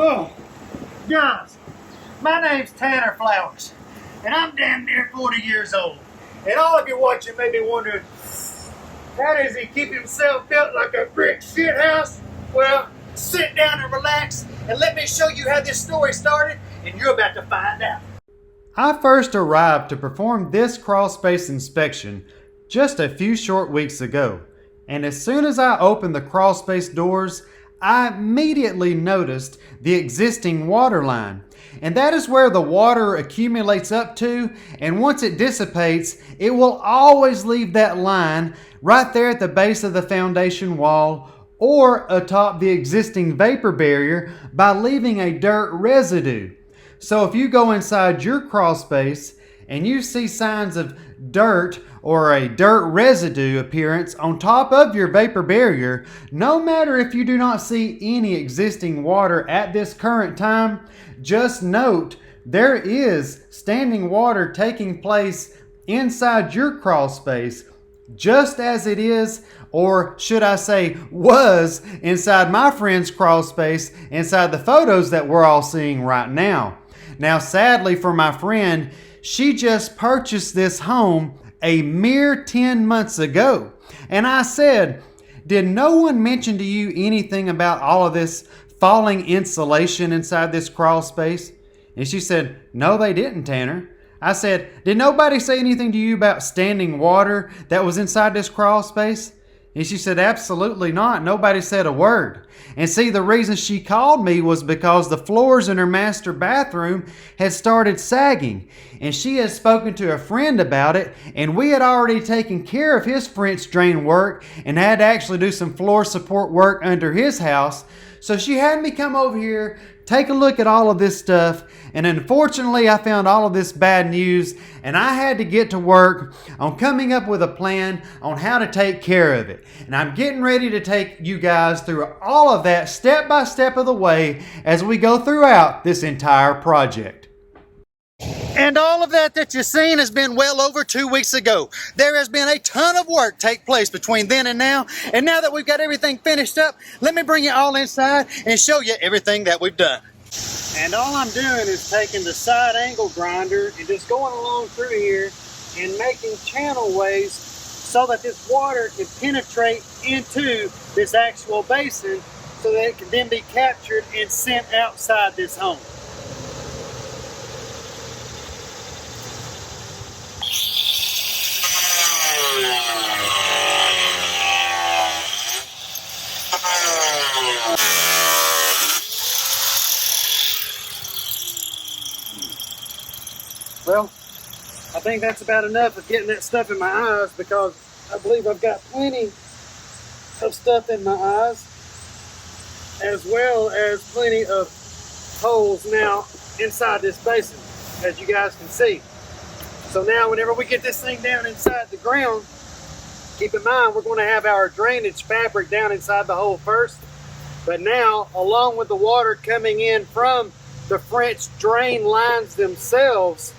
Oh, guys, my name's Tanner Flowers, and I'm damn near 40 years old. And all of you watching may be wondering, how does he keep himself built like a brick shit house? Well, sit down and relax, and let me show you how this story started, and you're about to find out. I first arrived to perform this crawl space inspection just a few short weeks ago, and as soon as I opened the crawl space doors, I immediately noticed the existing water line. And that is where the water accumulates up to, and once it dissipates, it will always leave that line right there at the base of the foundation wall or atop the existing vapor barrier by leaving a dirt residue. So if you go inside your crawl space and you see signs of dirt or a dirt residue appearance on top of your vapor barrier, no matter if you do not see any existing water at this current time, just note there is standing water taking place inside your crawl space, just as it is, or should I say was, inside my friend's crawl space inside the photos that we're all seeing right now. Now, sadly for my friend, she just purchased this home a mere 10 months ago. And I said, did no one mention to you anything about all of this falling insulation inside this crawl space? And she said, no, they didn't, Tanner. I said, did nobody say anything to you about standing water that was inside this crawl space? And she said, absolutely not. Nobody said a word. And see, the reason she called me was because the floors in her master bathroom had started sagging. And she had spoken to a friend about it, and we had already taken care of his French drain work and had to actually do some floor support work under his house. So she had me come over here, take a look at all of this stuff, and unfortunately I found all of this bad news, and I had to get to work on coming up with a plan on how to take care of it. And I'm getting ready to take you guys through all of that step by step of the way as we go throughout this entire project. And all of that you've seen has been well over 2 weeks ago. There has been a ton of work take place between then and now. And now that we've got everything finished up, let me bring you all inside and show you everything that we've done. And all I'm doing is taking the side angle grinder and just going along through here and making channel ways so that this water can penetrate into this actual basin so that it can then be captured and sent outside this home. Well, I think that's about enough of getting that stuff in my eyes, because I believe I've got plenty of stuff in my eyes, as well as plenty of holes now inside this basin, as you guys can see. So now whenever we get this thing down inside the ground, keep in mind we're going to have our drainage fabric down inside the hole first. But now, along with the water coming in from the French drain lines themselves,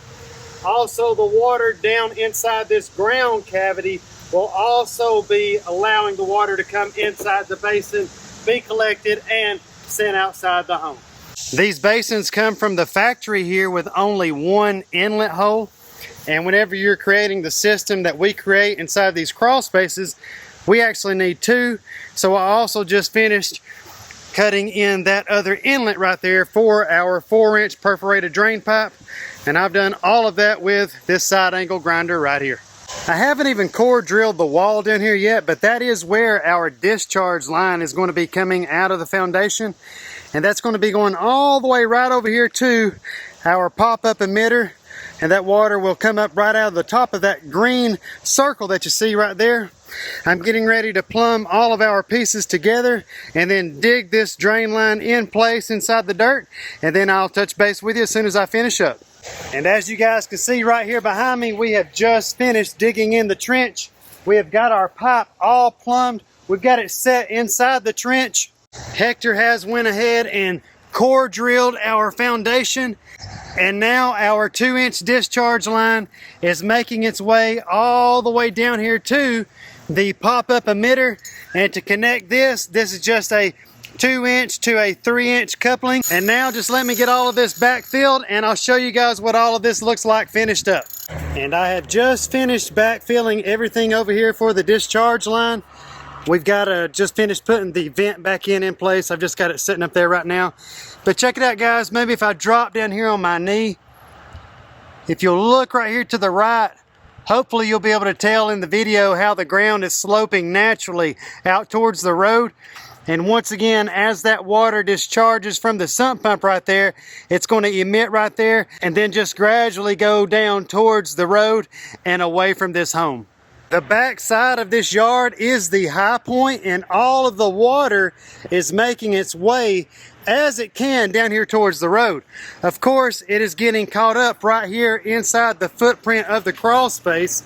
also the water down inside this ground cavity will also be allowing the water to come inside the basin, be collected, and sent outside the home. These basins come from the factory here with only one inlet hole. And whenever you're creating the system that we create inside these crawl spaces, we actually need two. So I also just finished cutting in that other inlet right there for our 4-inch perforated drain pipe. And I've done all of that with this side angle grinder right here. I haven't even core drilled the wall down here yet, but that is where our discharge line is going to be coming out of the foundation. And that's going to be going all the way right over here to our pop-up emitter. And that water will come up right out of the top of that green circle that you see right there. I'm getting ready to plumb all of our pieces together and then dig this drain line in place inside the dirt, and then I'll touch base with you as soon as I finish up. And as you guys can see right here behind me, we have just finished digging in the trench. We have got our pipe all plumbed. We've got it set inside the trench. Hector has went ahead and core drilled our foundation, and now our 2-inch discharge line is making its way all the way down here to the pop-up emitter. And to connect this is just a 2-inch to a 3-inch coupling. And now just let me get all of this backfilled and I'll show you guys what all of this looks like finished up. And I have just finished backfilling everything over here for the discharge line. We've got just finished putting the vent back in place. I've just got it sitting up there right now. But check it out, guys. Maybe if I drop down here on my knee, if you'll look right here to the right, hopefully you'll be able to tell in the video how the ground is sloping naturally out towards the road. And once again, as that water discharges from the sump pump right there, it's going to emit right there and then just gradually go down towards the road and away from this home. The back side of this yard is the high point, and all of the water is making its way as it can down here towards the road. Of course, it is getting caught up right here inside the footprint of the crawl space,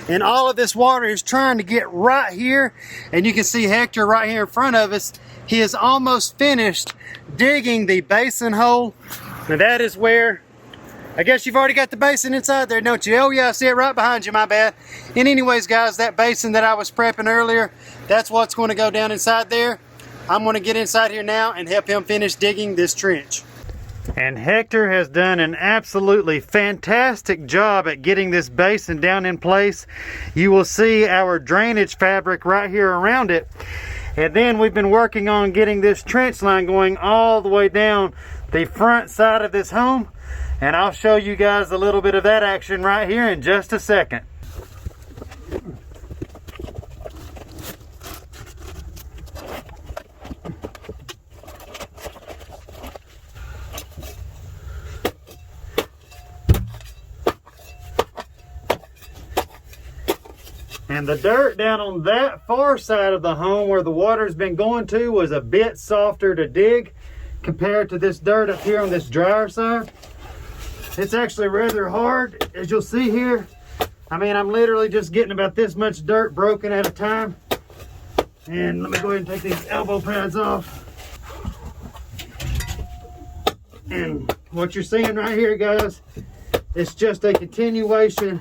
and all of this water is trying to get right here. And you can see Hector right here in front of us. He is almost finished digging the basin hole, and that is where, I guess you've already got the basin inside there, don't you? Oh yeah, I see it right behind you, my bad. And anyways, guys, that basin that I was prepping earlier, that's what's going to go down inside there. I'm going to get inside here now and help him finish digging this trench. And Hector has done an absolutely fantastic job at getting this basin down in place. You will see our drainage fabric right here around it. And then we've been working on getting this trench line going all the way down the front side of this home. And I'll show you guys a little bit of that action right here in just a second. And the dirt down on that far side of the home where the water's been going to was a bit softer to dig compared to this dirt up here on this drier side. It's actually rather hard, as you'll see here. I mean, I'm literally just getting about this much dirt broken at a time. And let me go ahead and take these elbow pads off. And what you're seeing right here, guys, it's just a continuation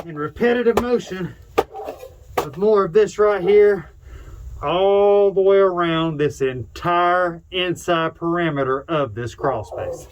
in repetitive motion of more of this right here all the way around this entire inside perimeter of this crawl space.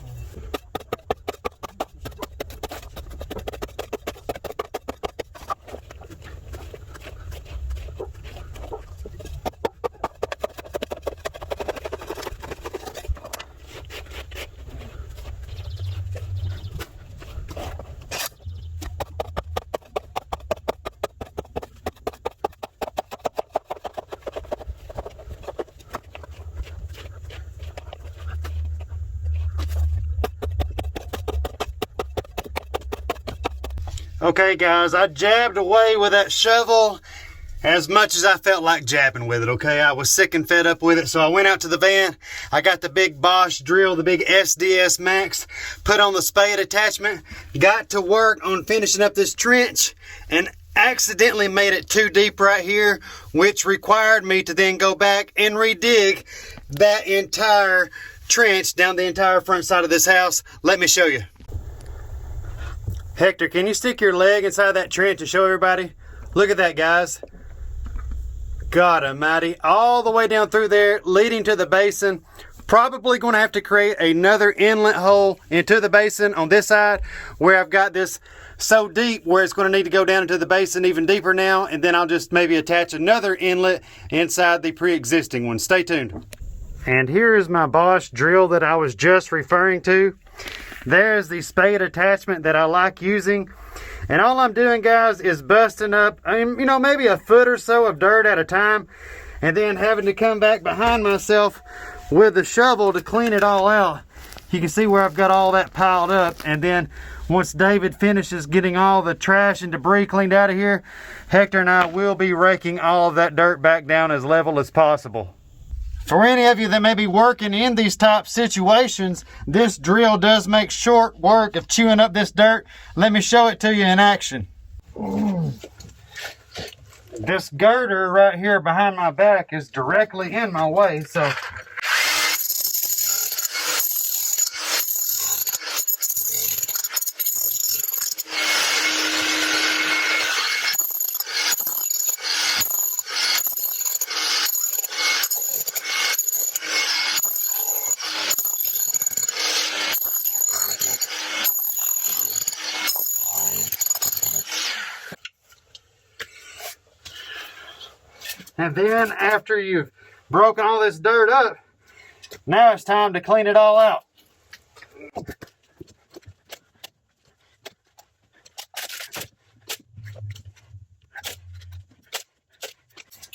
Okay guys, I jabbed away with that shovel as much as I felt like jabbing with it, okay? I was sick and fed up with it, so I went out to the van. I got the big Bosch drill, the big SDS Max, put on the spade attachment, got to work on finishing up this trench, and accidentally made it too deep right here, which required me to then go back and redig that entire trench down the entire front side of this house. Let me show you. Hector, can you stick your leg inside that trench to show everybody? Look at that, guys. God almighty. All the way down through there, leading to the basin. Probably going to have to create another inlet hole into the basin on this side, where I've got this so deep where it's going to need to go down into the basin even deeper now. And then I'll just maybe attach another inlet inside the pre-existing one. Stay tuned. And here is my Bosch drill that I was just referring to. There's the spade attachment that I like using. And all I'm doing, guys, is busting up, maybe a foot or so of dirt at a time, and then having to come back behind myself with the shovel to clean it all out. You can see where I've got all that piled up. And then once David finishes getting all the trash and debris cleaned out of here, Hector and I will be raking all of that dirt back down as level as possible. For any of you that may be working in these type situations, this drill does make short work of chewing up this dirt. Let me show it to you in action. This girder right here behind my back is directly in my way, so And then after you've broken all this dirt up, now it's time to clean it all out.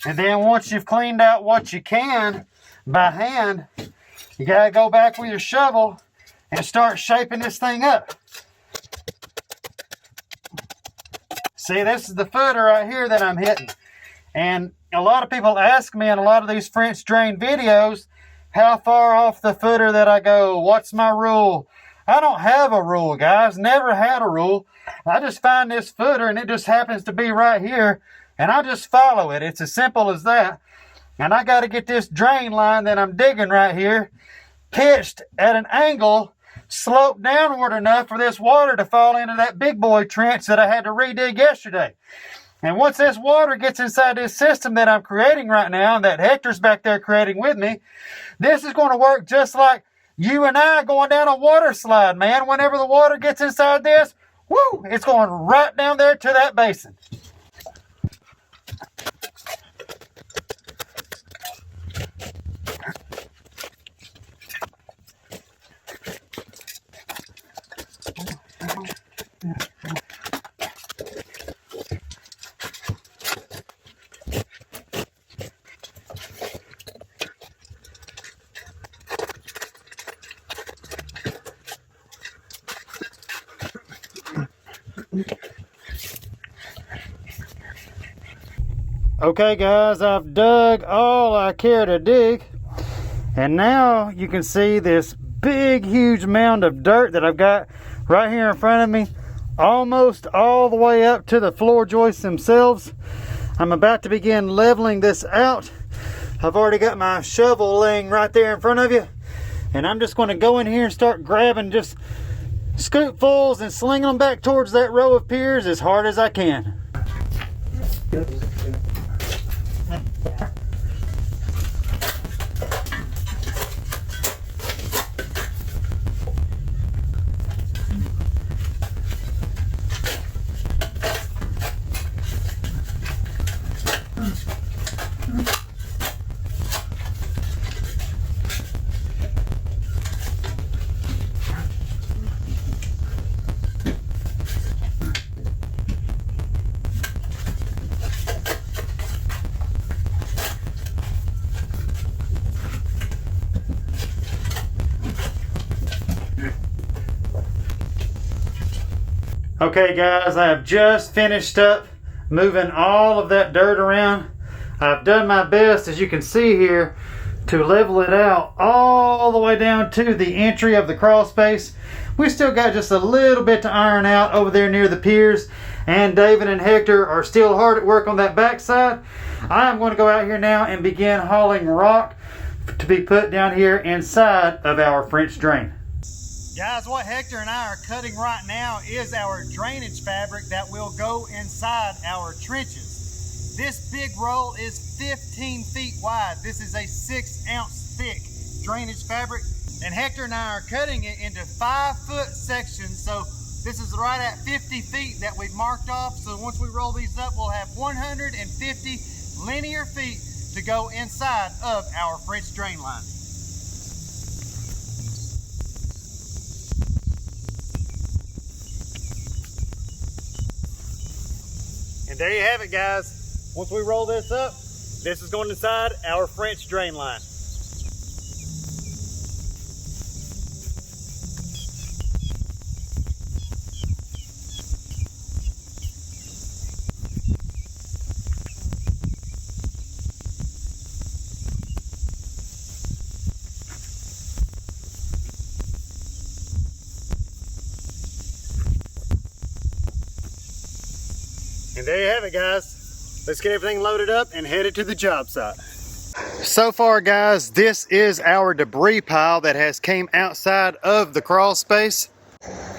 And then once you've cleaned out what you can by hand, you gotta go back with your shovel and start shaping this thing up. See, this is the footer right here that I'm hitting. And a lot of people ask me in a lot of these French drain videos, how far off the footer that I go, what's my rule? I don't have a rule, guys, never had a rule. I just find this footer and it just happens to be right here, and I just follow it. It's as simple as that. And I got to get this drain line that I'm digging right here pitched at an angle, sloped downward enough for this water to fall into that big boy trench that I had to redig yesterday. And once this water gets inside this system that I'm creating right now, and that Hector's back there creating with me, this is going to work just like you and I going down a water slide, man. Whenever the water gets inside this, whoo, it's going right down there to that basin. Okay guys, I've dug all I care to dig, and now you can see this big huge mound of dirt that I've got right here in front of me, almost all the way up to the floor joists themselves. I'm about to begin leveling this out. I've already got my shovel laying right there in front of you, and I'm just going to go in here and start grabbing just scoopfuls and slinging them back towards that row of piers as hard as I can. Okay guys, I have just finished up moving all of that dirt around. I've done my best, as you can see here, to level it out all the way down to the entry of the crawl space. We still got just a little bit to iron out over there near the piers, and David and Hector are still hard at work on that backside. I am going to go out here now and begin hauling rock to be put down here inside of our French drain. Guys, what Hector and I are cutting right now is our drainage fabric that will go inside our trenches. This big roll is 15 feet wide. This is a 6-ounce thick drainage fabric, and Hector and I are cutting it into 5-foot sections. So this is right at 50 feet that we've marked off. So once we roll these up, we'll have 150 linear feet to go inside of our French drain line. And there you have it, guys. Once we roll this up, this is going inside our French drain line. And there you have it, guys. Let's get everything loaded up and headed to the job site. So far, guys, this is our debris pile that has came outside of the crawl space.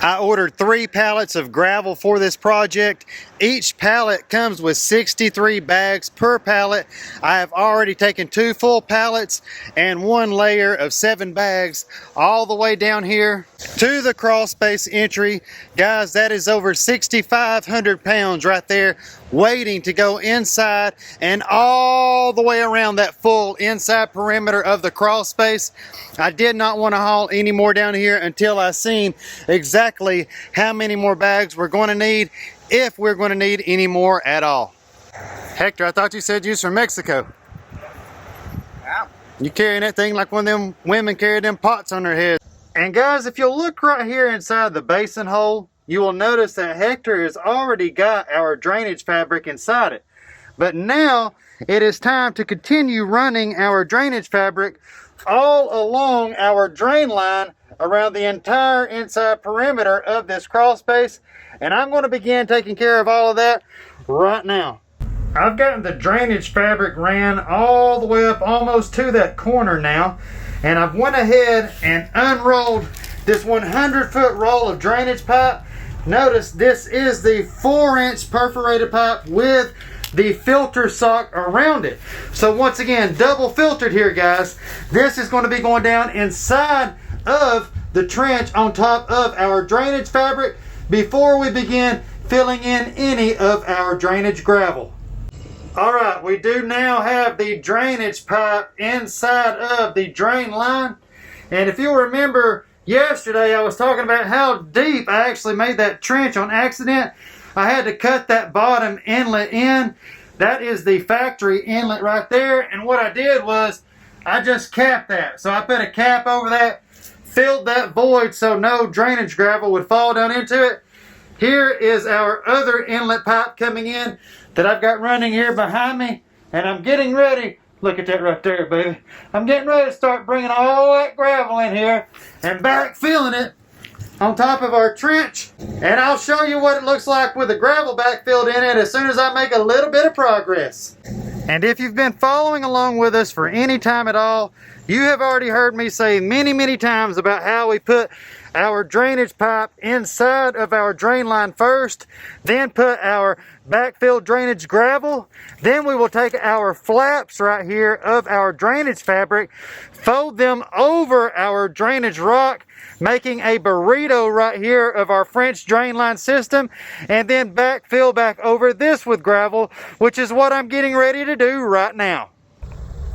I ordered 3 pallets of gravel for this project. Each pallet comes with 63 bags per pallet. I have already taken 2 full pallets and 1 layer of 7 bags all the way down here to the crawl space entry. Guys, that is over 6,500 pounds right there waiting to go inside and all the way around that full inside perimeter of the crawl space. I did not want to haul any more down here until I seen exactly how many more bags we're going to need, if we're going to need any more at all. Hector, I thought you said you was from Mexico. Yeah. You carrying that thing like one of them women carry them pots on their head. And guys, if you'll look right here inside the basin hole, you will notice that Hector has already got our drainage fabric inside it. But now it is time to continue running our drainage fabric all along our drain line around the entire inside perimeter of this crawl space. And I'm going to begin taking care of all of that right now. I've gotten the drainage fabric ran all the way up almost to that corner now. And I've went ahead and unrolled this 100-foot roll of drainage pipe. Notice this is the 4-inch perforated pipe with the filter sock around it. So once again, double filtered here, guys. This is going to be going down inside of the trench on top of our drainage fabric before we begin filling in any of our drainage gravel. Alright, we do now have the drainage pipe inside of the drain line. And if you'll remember, yesterday I was talking about how deep I actually made that trench on accident. I had to cut that bottom inlet in. That is the factory inlet right there. And what I did was I just capped that. So I put a cap over that, filled that void so no drainage gravel would fall down into it. Here is our other inlet pipe coming in that I've got running here behind me. And I'm getting ready. Look at that right there, baby. I'm getting ready to start bringing all that gravel in here and backfilling it on top of our trench. And I'll show you what it looks like with the gravel backfilled in it as soon as I make a little bit of progress. And if you've been following along with us for any time at all, you have already heard me say many times about how we put our drainage pipe inside of our drain line first, then put our backfill drainage gravel, then we will take our flaps right here of our drainage fabric, fold them over our drainage rock, making a burrito right here of our French drain line system, and then backfill back over this with gravel, which is what I'm getting ready to do right now.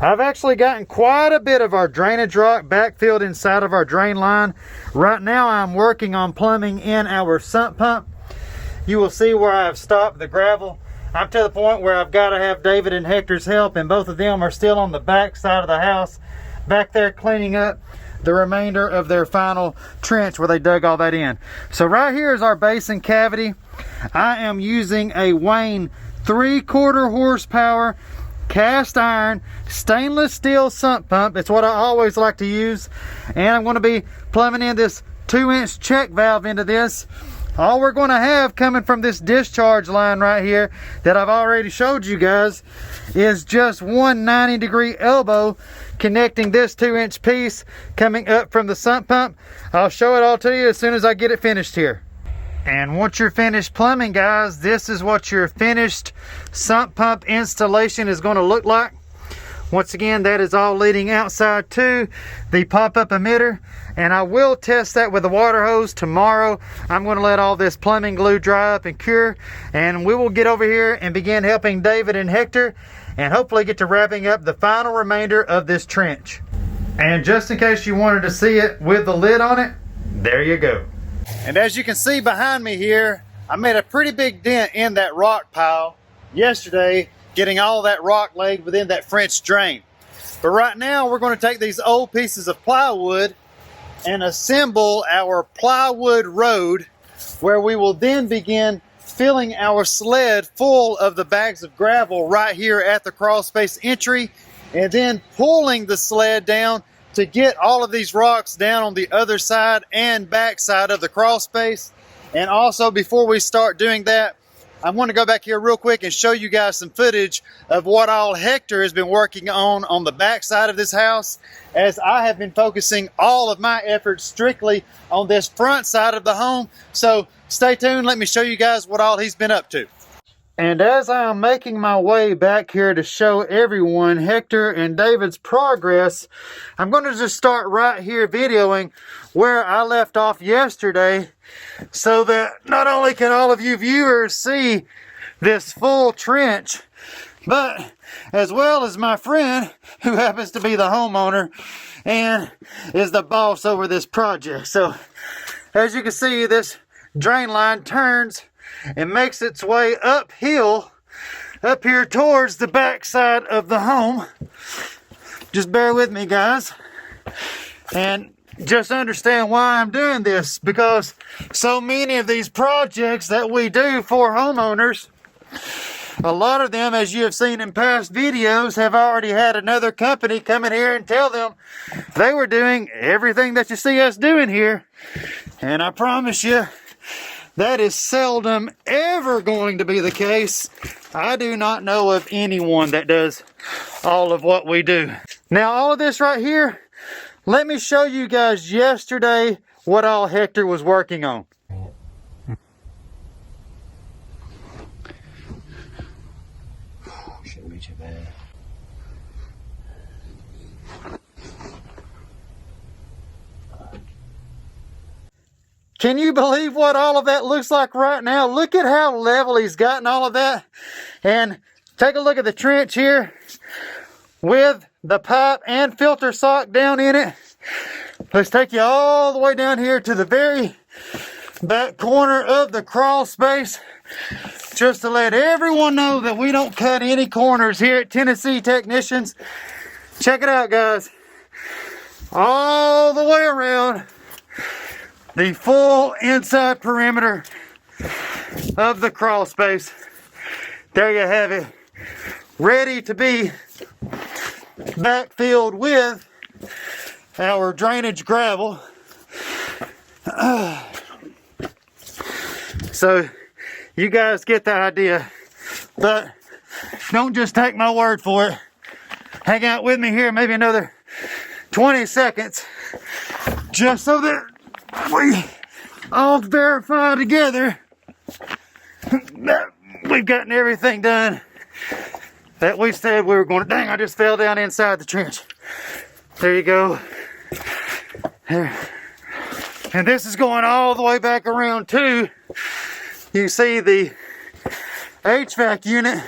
I've actually gotten quite a bit of our drainage rock backfilled inside of our drain line. Right now I'm working on plumbing in our sump pump. You will see where I have stopped the gravel. I'm to the point where I've got to have David and Hector's help, and both of them are still on the back side of the house, back there cleaning up the remainder of their final trench where they dug all that in. So right here is our basin cavity. I am using a Wayne 3/4 horsepower cast iron stainless steel sump pump. It's what I always like to use. And I'm going to be plumbing in this 2-inch check valve into this. All we're going to have coming from this discharge line right here that I've already showed you guys is just one 90-degree elbow connecting this 2-inch piece coming up from the sump pump. I'll show it all to you as soon as I get it finished here. And once you're finished plumbing, guys, this is what your finished sump pump installation is going to look like. Once again, that is all leading outside to the pop-up emitter. And I will test that with the water hose tomorrow. I'm going to let all this plumbing glue dry up and cure. And we will get over here and begin helping David and Hector. And hopefully get to wrapping up the final remainder of this trench. And just in case you wanted to see it with the lid on it, there you go. And as you can see behind me here, I made a pretty big dent in that rock pile yesterday, getting all that rock laid within that French drain. But right now we're going to take these old pieces of plywood and assemble our plywood road, where we will then begin filling our sled full of the bags of gravel right here at the crawl space entry, and then pulling the sled down to get all of these rocks down on the other side and back side of the crawl space. And also, before we start doing that, I want to go back here real quick and show you guys some footage of what all Hector has been working on the back side of this house, as I have been focusing all of my efforts strictly on this front side of the home. So stay tuned, let me show you guys what all he's been up to. And as I am making my way back here to show everyone Hector and David's progress, I'm going to just start right here videoing where I left off yesterday, so that not only can all of you viewers see this full trench, but as well as my friend, who happens to be the homeowner and is the boss over this project. So as you can see, this drain line turns and makes its way uphill up here towards the back side of the home. Just bear with me, guys, and just understand why I'm doing this, because so many of these projects that we do for homeowners, a lot of them, as you have seen in past videos, have already had another company come in here and tell them they were doing everything that you see us doing here. And I promise you, that is seldom ever going to be the case. I do not know of anyone that does all of what we do. Now, all of this right here, let me show you guys yesterday what all Hector was working on. Shouldn't be too bad. Can you believe what all of that looks like right now? Look at how level he's gotten all of that. And take a look at the trench here with the pipe and filter sock down in it. Let's take you all the way down here to the very back corner of the crawl space, just to let everyone know that we don't cut any corners here at Tennessee Technicians. Check it out, guys. All the way around the full inside perimeter of the crawl space. There you have it, ready to be backfilled with our drainage gravel. So you guys get the idea, but don't just take my word for it. Hang out with me here maybe another 20 seconds, just so that we all verify together that we've gotten everything done that we said we were going to. Dang, I just fell down inside the trench. There you go. There. And this is going all the way back around too. You see the HVAC unit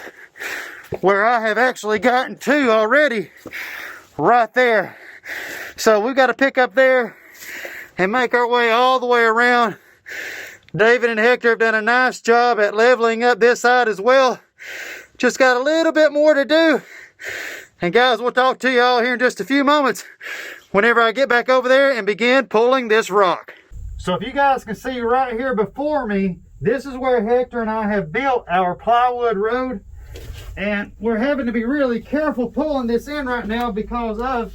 where I have actually gotten to already, right there. So we've got to pick up there and make our way all the way around. David and Hector have done a nice job at leveling up this side as well. Just got a little bit more to do. And guys, we'll talk to y'all here in just a few moments whenever I get back over there and begin pulling this rock. So if you guys can see right here before me, this is where Hector and I have built our plywood road. And we're having to be really careful pulling this in right now because of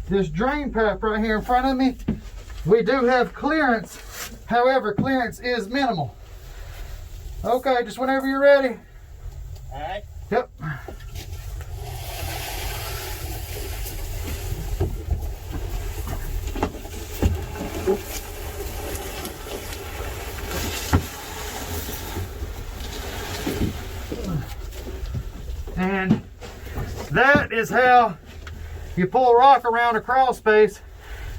this drain pipe right here in front of me. We do have clearance, however, clearance is minimal. Okay, just whenever you're ready. All right. Yep. And that is how you pull rock around a crawl space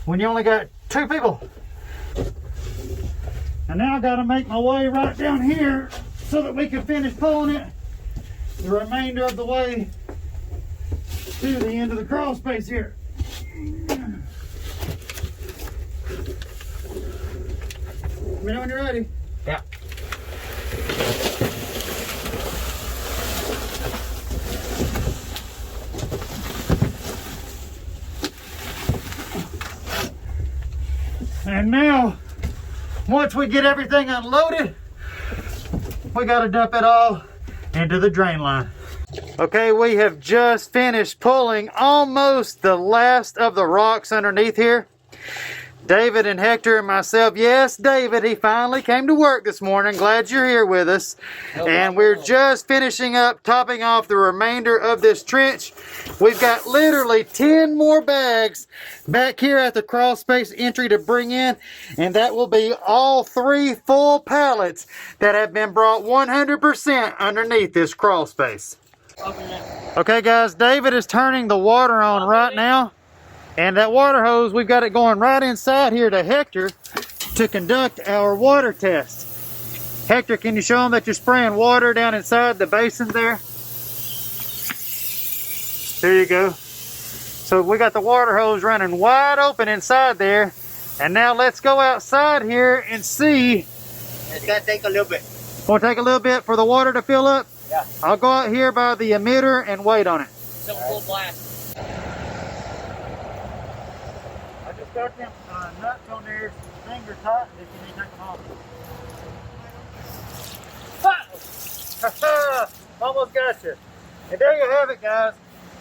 when you only got 2 people. And now I got to make my way right down here so that we can finish pulling it the remainder of the way to the end of the crawl space here. Let me know when you're ready. Yeah. And now, once we get everything unloaded, we got to dump it all into the drain line. Okay, we have just finished pulling almost the last of the rocks underneath here. David and Hector and myself. Yes, David, he finally came to work this morning. Glad you're here with us. And we're just finishing up, topping off the remainder of this trench. We've got literally 10 more bags back here at the crawl space entry to bring in. And that will be all 3 full pallets that have been brought 100% underneath this crawl space. Okay, guys, David is turning the water on right now. And that water hose, we've got it going right inside here to Hector to conduct our water test. Hector, can you show them that you're spraying water down inside the basin there? There you go. So we got the water hose running wide open inside there. And now let's go outside here and see. It's gonna take a little bit. Will it take a little bit for the water to fill up? Yeah. I'll go out here by the emitter and wait on it. Some full blast. Got them nuts on there, fingers hot, if you need to take them off. Almost got you. And there you have it, guys.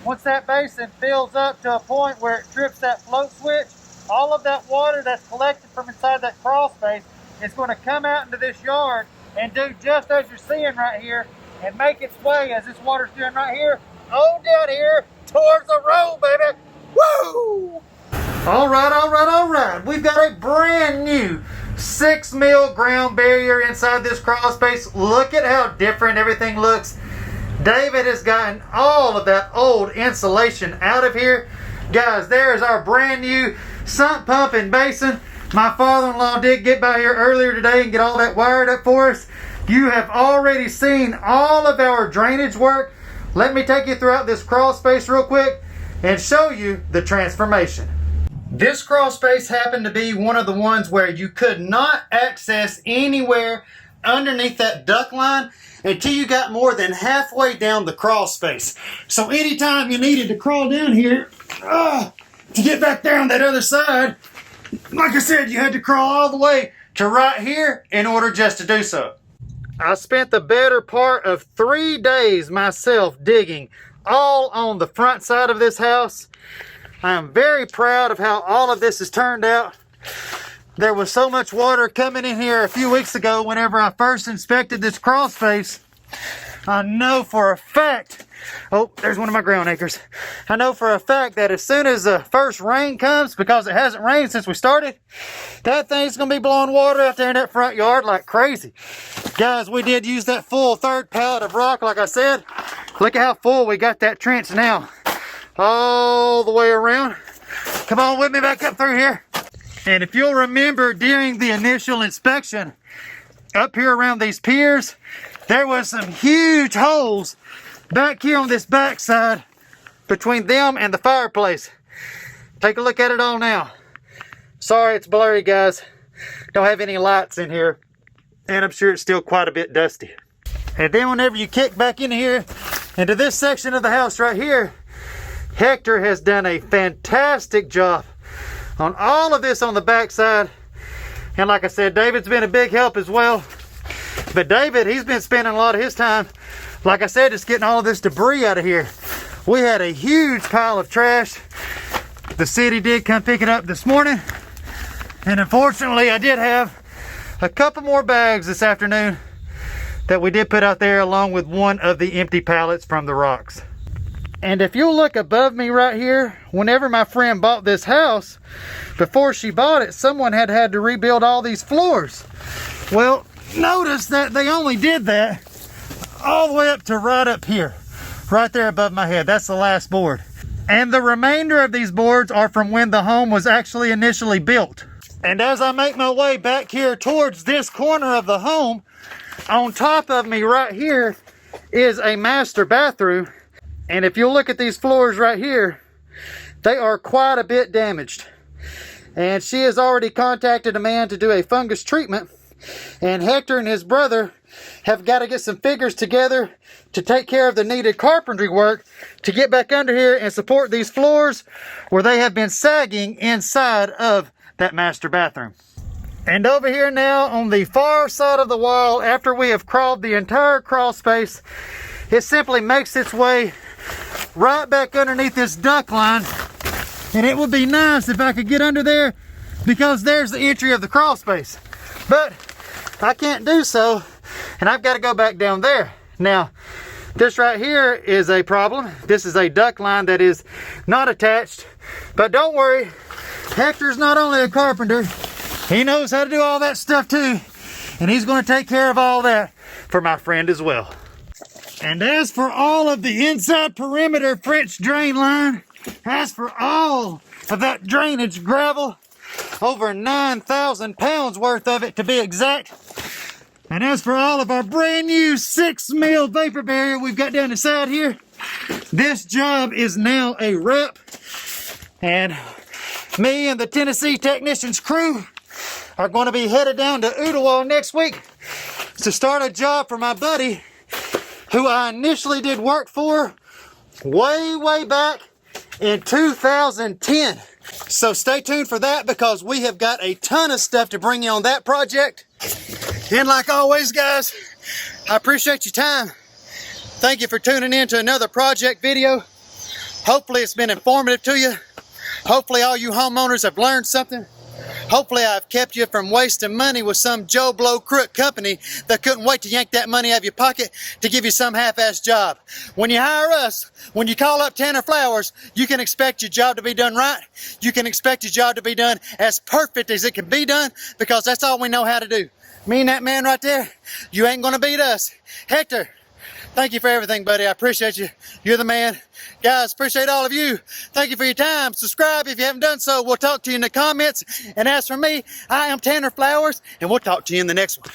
Once that basin fills up to a point where it trips that float switch, all of that water that's collected from inside that crawl space is going to come out into this yard and do just as you're seeing right here and make its way, as this water's doing right here, on down here towards the road, baby. Woo! All right. We've got a brand new 6 mil ground barrier inside this crawl space. Look at how different everything looks. David has gotten all of that old insulation out of here. Guys, there is our brand new sump pump and basin. My father-in-law did get by here earlier today and get all that wired up for us. You have already seen all of our drainage work. Let me take you throughout this crawl space real quick and show you the transformation. This crawl space happened to be one of the ones where you could not access anywhere underneath that duct line until you got more than halfway down the crawl space. So anytime you needed to crawl down here to get back there on that other side, like I said, you had to crawl all the way to right here in order just to do so. I spent the better part of 3 days myself digging all on the front side of this house. I am very proud of how all of this has turned out. There was so much water coming in here a few weeks ago whenever I first inspected this crawl space. I know for a fact, oh, there's one of my ground acres. I know for a fact that as soon as the first rain comes, because it hasn't rained since we started, that thing's gonna be blowing water out there in that front yard like crazy. Guys, we did use that full 3rd pallet of rock, like I said. Look at how full we got that trench now. All the way around. Come on with me back up through here. And if you'll remember during the initial inspection, up here around these piers, there was some huge holes back here on this back side between them and the fireplace. Take a look at it all now. Sorry it's blurry, guys. Don't have any lights in here, and I'm sure it's still quite a bit dusty. And then whenever you kick back in here into this section of the house right here, Hector has done a fantastic job on all of this on the backside. And like I said, David's been a big help as well. But David, he's been spending a lot of his time, like I said, just getting all of this debris out of here. We had a huge pile of trash. The city did come pick it up this morning. And unfortunately, I did have a couple more bags this afternoon that we did put out there along with one of the empty pallets from the rocks. And if you'll look above me right here, whenever my friend bought this house, before she bought it, someone had to rebuild all these floors. Well, notice that they only did that all the way up to right up here, right there above my head. That's the last board. And the remainder of these boards are from when the home was actually initially built. And as I make my way back here towards this corner of the home, on top of me right here is a master bathroom. And if you'll look at these floors right here, they are quite a bit damaged. And she has already contacted a man to do a fungus treatment. And Hector and his brother have got to get some figures together to take care of the needed carpentry work to get back under here and support these floors where they have been sagging inside of that master bathroom. And over here now on the far side of the wall, after we have crawled the entire crawl space, it simply makes its way right back underneath this duct line. And it would be nice if I could get under there because there's the entry of the crawl space. But I can't do so, and I've got to go back down there. Now, this right here is a problem. This is a duct line that is not attached, but don't worry, Hector's not only a carpenter, he knows how to do all that stuff too, and he's going to take care of all that for my friend as well. And as for all of the inside perimeter French drain line, as for all of that drainage gravel, over 9,000 pounds worth of it to be exact, and as for all of our brand new 6 mil vapor barrier we've got down the side here, this job is now a wrap. And me and the Tennessee Technicians crew are going to be headed down to Ooltewah next week to start a job for my buddy who I initially did work for way back in 2010. So stay tuned for that, because we have got a ton of stuff to bring you on that project. And like always, guys, I appreciate your time. Thank you for tuning in to another project video. Hopefully it's been informative to you. Hopefully all you homeowners have learned something. Hopefully I've kept you from wasting money with some Joe Blow crook company that couldn't wait to yank that money out of your pocket to give you some half-ass job. When you hire us, when you call up Tanner Flowers, you can expect your job to be done right. You can expect your job to be done as perfect as it can be done, because that's all we know how to do. Me and that man right there, you ain't gonna beat us. Hector, thank you for everything, buddy. I appreciate you. You're the man. Guys, appreciate all of you. Thank you for your time. Subscribe if you haven't done so. We'll talk to you in the comments. And as for me, I am Tanner Flowers, and we'll talk to you in the next one.